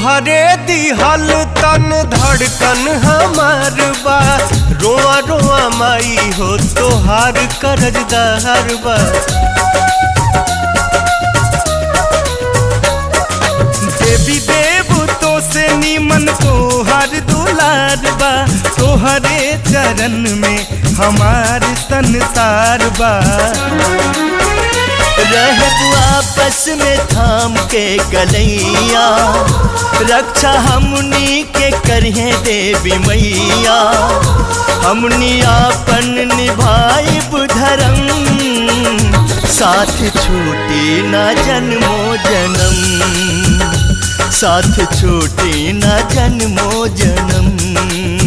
तोहरे दिहल तन धड़कन हमार बा, रोआ रोआ माई हो तोहार करजदार बा। देवी देव तो से नीमन तोहर दुलार बा, तोहरे चरण में हमार संसार बा। रहबू आपस में थाम के कलैया, रक्षा हमनी के करिए देवी मैया। हमनी आपन निभाइब धर्म, साथ छूटी न जन्मो जन्म, साथ छूटी न जन्मो जन्म।